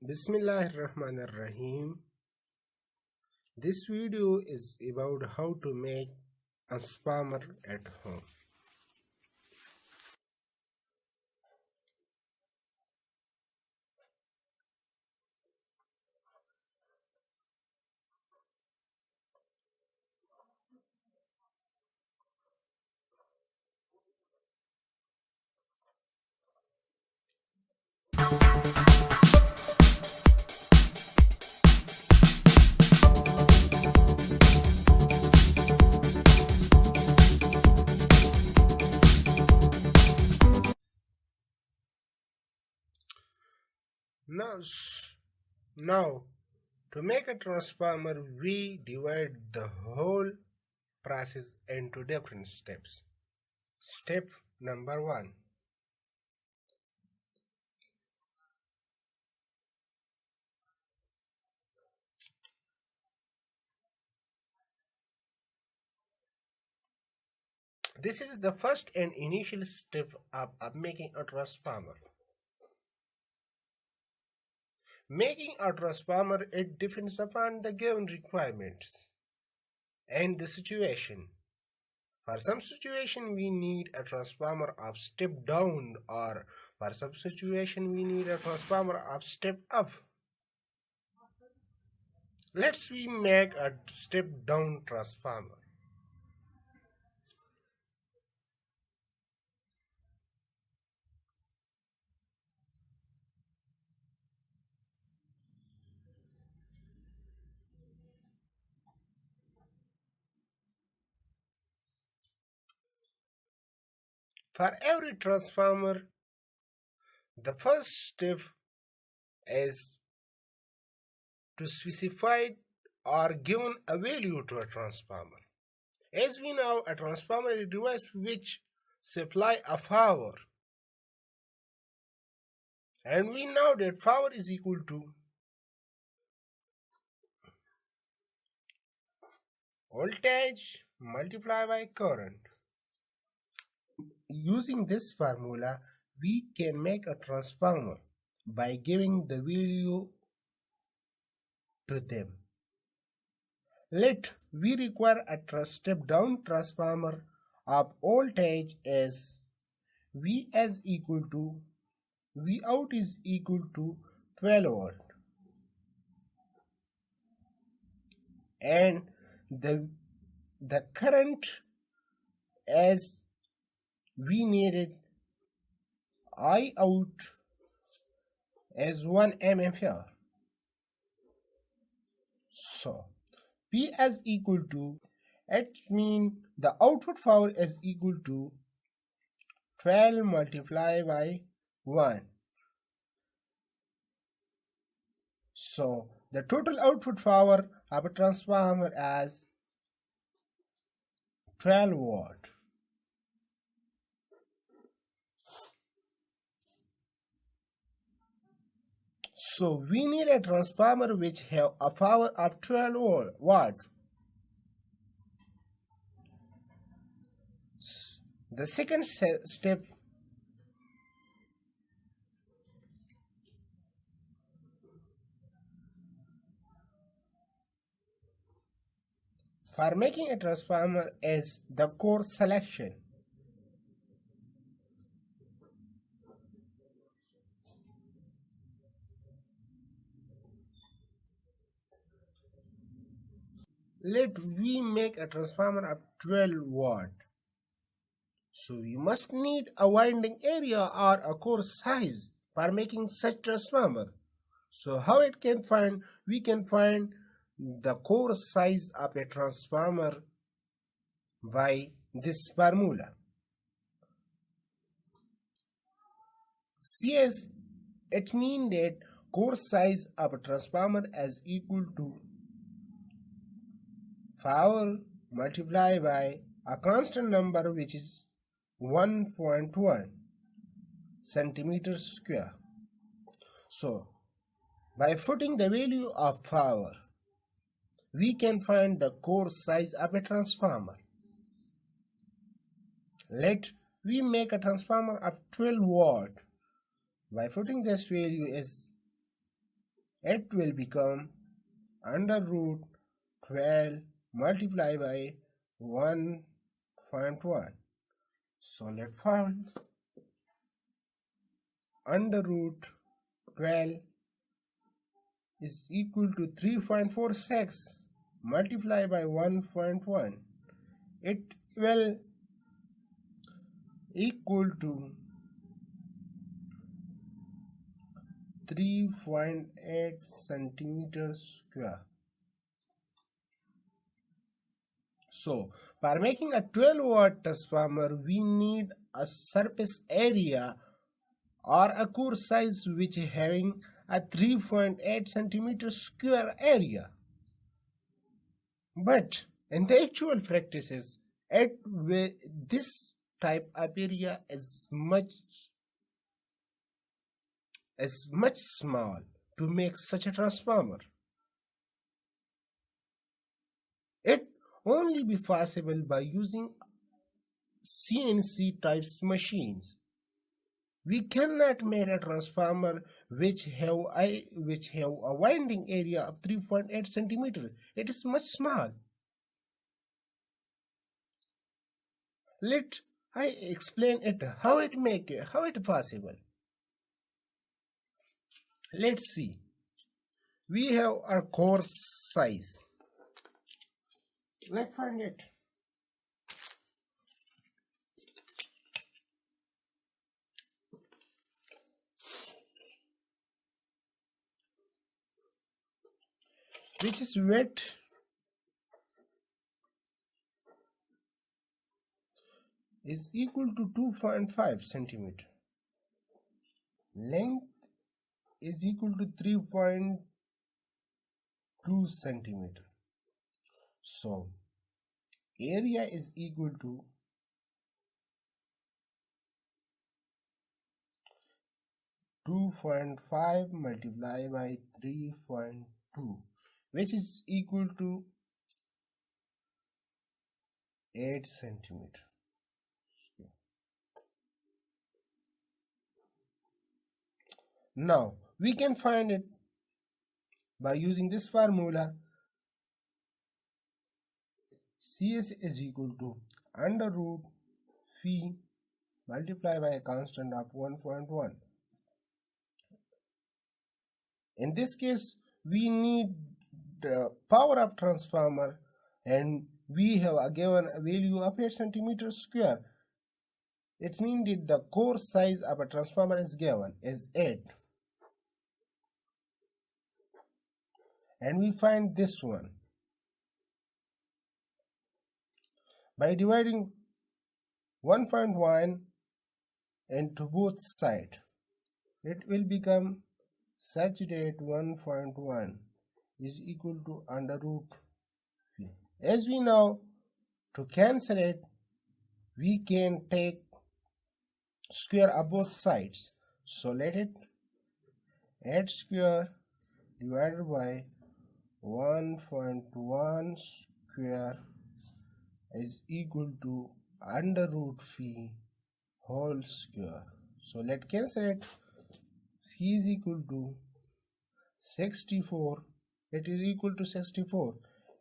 Bismillahirrahmanirrahim. This video is about how to make a spammer at home. Now, to make a transformer, we divide the whole process into different steps. Step number 1. This is the first and initial step of making a transformer. Making a transformer, it depends upon the given requirements and the situation. For some situation we need a transformer of step down, or for some situation we need a transformer of step up. Let's make a step down transformer. For every transformer, the first step is to specify or given a value to a transformer. As we know, a transformer is a device which supply a power, and we know that power is equal to voltage multiplied by current. Using this formula, we can make a transformer by giving the value to them. We require a step down transformer of voltage as V is equal to V out is equal to 12 volt, and the current as we needed I out as 1 ampere. So P is equal to, it means the output power is equal to 12 multiplied by 1. So the total output power of a transformer is 12 watt. So we need a transformer which have a power of 12 watt. The second step for making a transformer is the core selection. We make a transformer of 12 watt. So we must need a winding area or a core size for making such transformer. So how it can find? We can find the core size of a transformer by this formula. CS, it means that core size of a transformer is equal to power multiplied by a constant number which is 1.1 centimeters square. So by putting the value of power, we can find the core size of a transformer. We make a transformer of 12 watt. By putting this value is it will become under root 12 multiplied by 1.1. So let's find under root 12 is equal to 3.46 multiplied by 1.1. It will equal to 3.8 centimeters square. So, for making a 12-watt transformer, we need a surface area or a core size which having a 3.8 centimeter square area. But in the actual practices, this type of area is much small to make such a transformer. It only be possible by using CNC types machines. We cannot make a transformer which have a winding area of 3.8 centimeters. It is much small. Let I explain it how it possible. Let's see. We have our core size. Let's find it. Which is width is equal to 2.5 centimeter. Length is equal to 3.2 centimeter. So area is equal to 2.5 multiplied by 3.2, which is equal to 8 centimeter. Now we can find it by using this formula. CS is equal to under root phi multiplied by a constant of 1.1. In this case, we need the power of transformer, and we have given a value of 8 centimeters square. It means that the core size of a transformer is given is 8. And we find this one by dividing 1.1 into both sides. It will become such that 1.1 is equal to under root. As we know, to cancel it, we can take square of both sides. So let it 8 square divided by 1.1 square is equal to under root phi whole square. So let cancel it. Phi is equal to 64. It is equal to 64,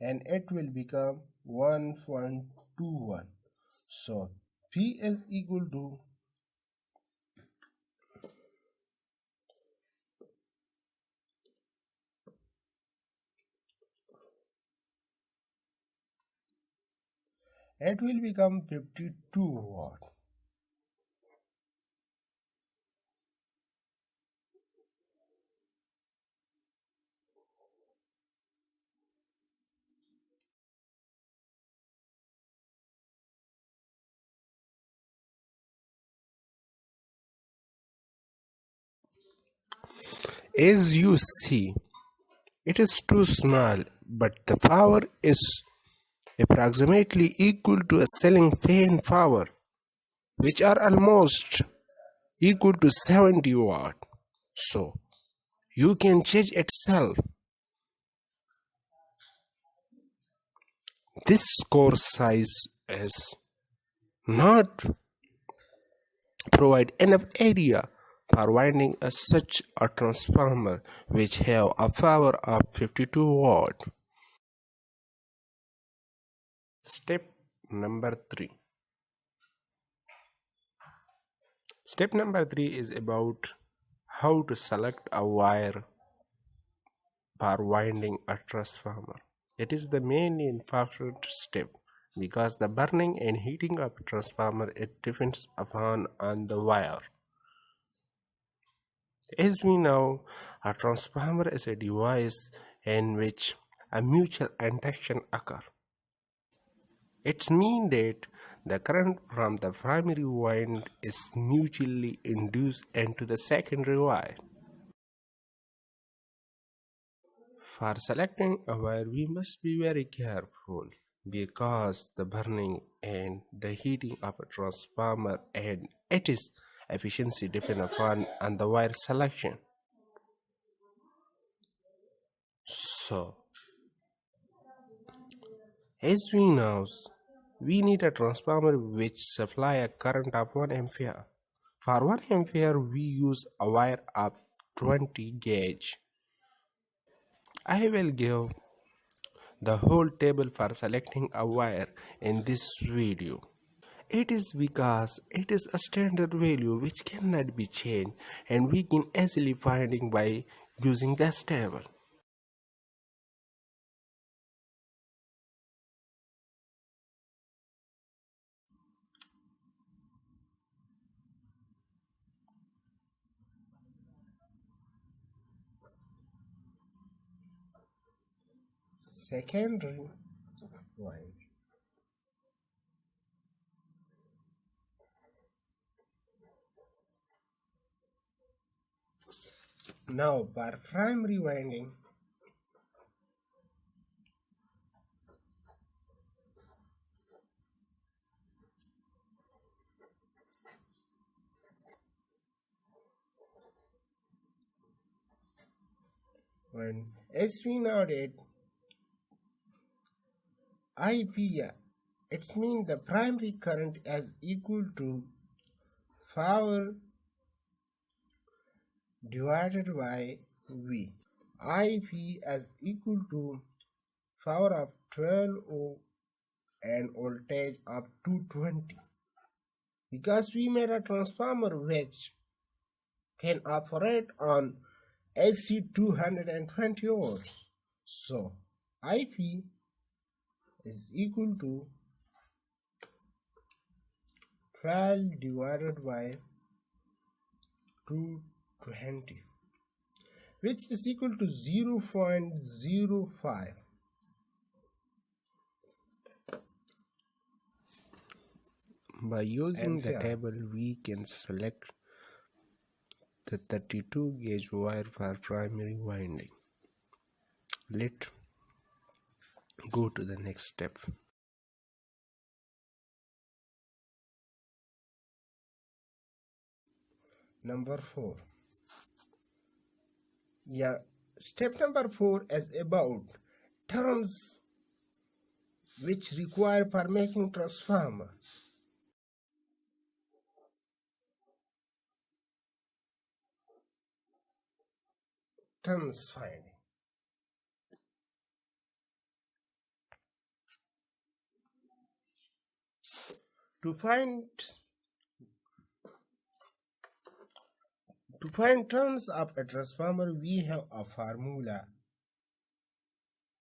and it will become 1.21. So phi is equal to 52 watt. As you see, it is too small, but the power is approximately equal to a ceiling fan power, which are almost equal to 70 watt. So you can judge itself. This core size is not provide enough area for winding such a transformer which have a power of 52 watt. Step number 3. Step number 3 is about how to select a wire for winding a transformer. It is the main important step because the burning and heating of a transformer it depends upon on the wire. As we know, a transformer is a device in which a mutual induction occurs. It means that the current from the primary wind is mutually induced into the secondary wire. For selecting a wire, we must be very careful because the burning and the heating of a transformer and its efficiency depend upon on the wire selection. So, as we know, we need a transformer which supply a current of 1 ampere. For 1 ampere, we use a wire of 20 gauge. I will give the whole table for selecting a wire in this video. It is because it is a standard value which cannot be changed and we can easily find it by using this table. Secondary wire. Now for primary winding, when as we know that IP, it means the primary current is equal to power divided by V. IP is equal to power of 12 ohm and voltage of 220. Because we made a transformer which can operate on AC 220 volts. So IP is equal to 12 divided by 220, which is equal to 0.05. By using the table, we can select the 32 gauge wire for primary winding. Let's go to the next step. Number 4. Step number 4 is about turns which require for making transformer. Turns finding. To find turns of a transformer, we have a formula.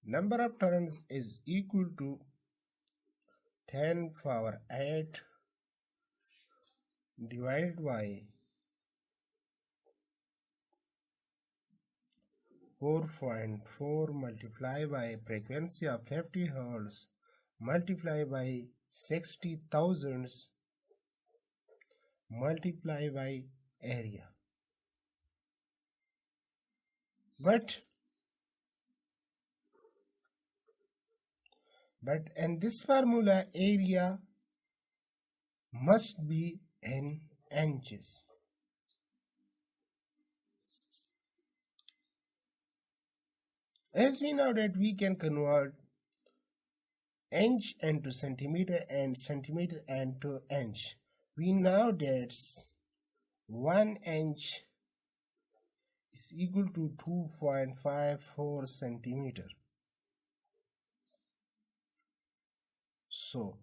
Number of turns is equal to 10 power 8 divided by 4.4 multiplied by frequency of 50 Hz multiplied by 60,000 multiplied by area. But in this formula, area must be in inches. As we know that we can convert inch into centimeter and centimeter into inch. We know that 1 inch is equal to 2.54 centimeter. So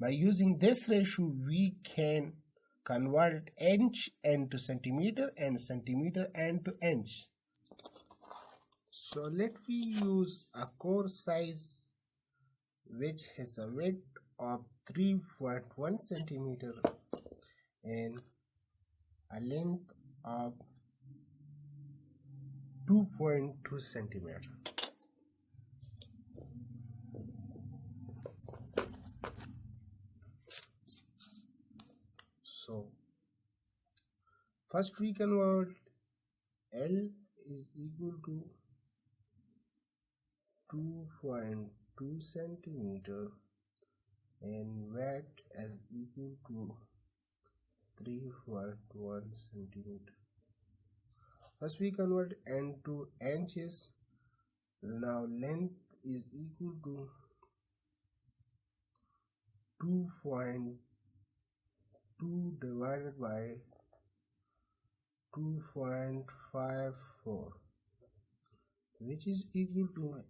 by using this ratio we can convert inch into centimeter and centimeter into inch. So let me use a core size which has a width of 3.1 centimeter and a length of 2.2 centimeter. So first we convert L is equal to 2.2 centimeter and width as equal to 3.1 centimeter. First we convert into inches. Now length is equal to 2.2 divided by 2.54, which is equal to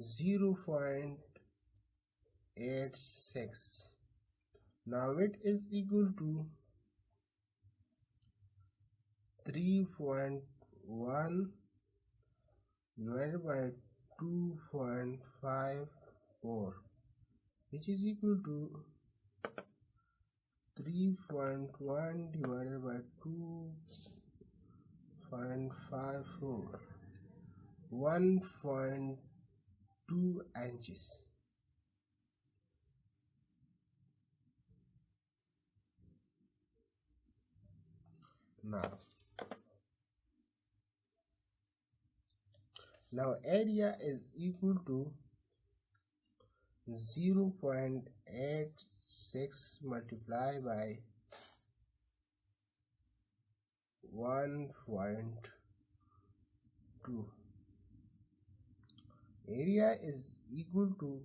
0.86. Now it is equal to 3.1 divided by 2.54, which is equal to 3.1 divided by 2.54, 1.2 inches. Now area is equal to 0.86 multiplied by 1.2. Area is equal to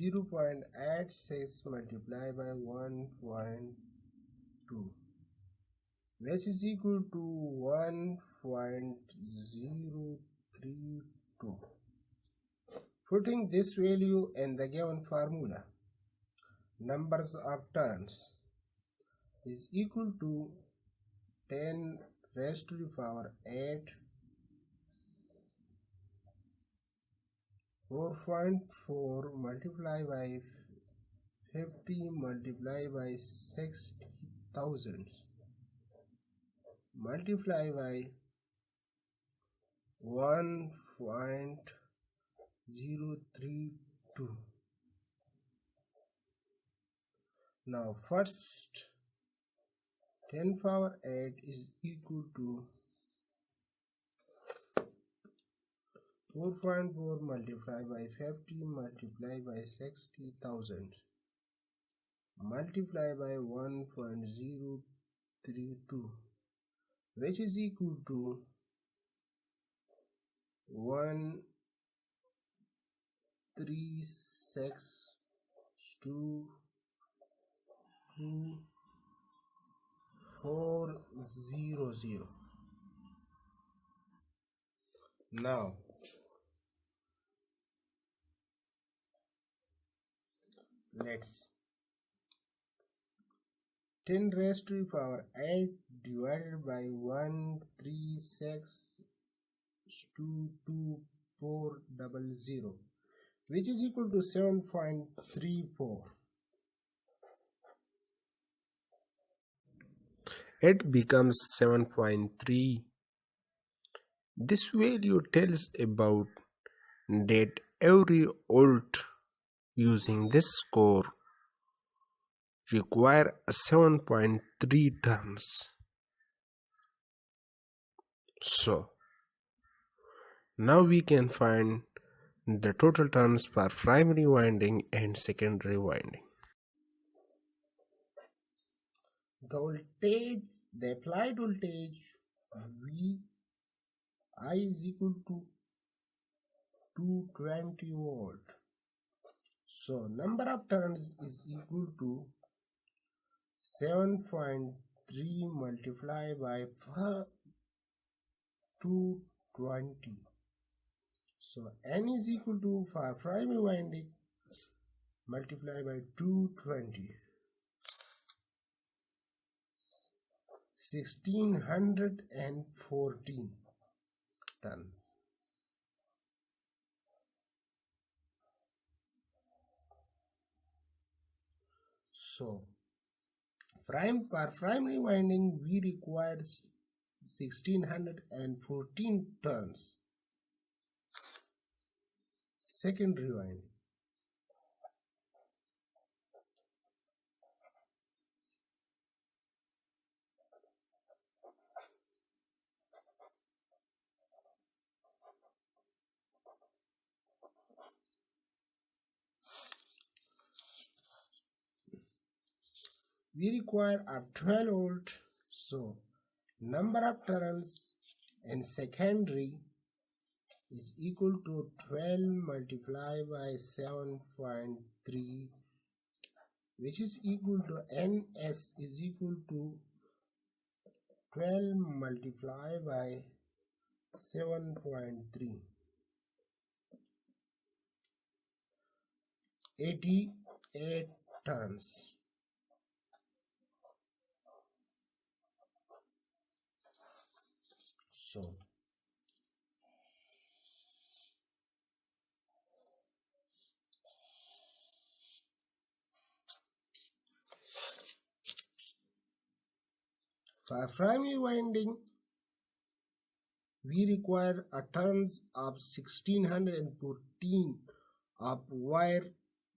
0.86 multiplied by 1.2, which is equal to 1.032. Putting this value in the given formula, numbers of turns is equal to 10 raised to the power 8, 4.4 multiplied by 50 multiplied by 60,000 multiplied by 1.032. Now first 10 power 8 is equal to 4.4 multiplied by 50 multiplied by 60,000 multiplied by 1.032, which is equal to 136.2400. Now let's 10 raised to the power 8 divided by 136.2400, which is equal to 7.34. It becomes 7.3. This value tells about that every aobut using this score require a 7.3 turns. So now we can find the total turns for primary winding and secondary winding. The applied voltage V I is equal to 220 volt. So number of turns is equal to 7.3 multiplied by 220. So N is equal to, for primary winding, multiplied by 220. 1614 ton. So for primary winding we require 1614 turns. Secondary winding, we require a 12 volt. So number of turns in secondary is equal to 12 multiplied by 7.3, which is equal to NS is equal to 12 multiplied by 7.3, 88 turns. So for primary winding we require a turns of 1614 of wire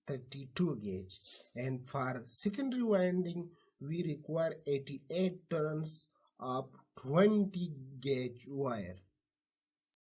32 gauge, and for secondary winding we require 88 turns of 20 gauge wire.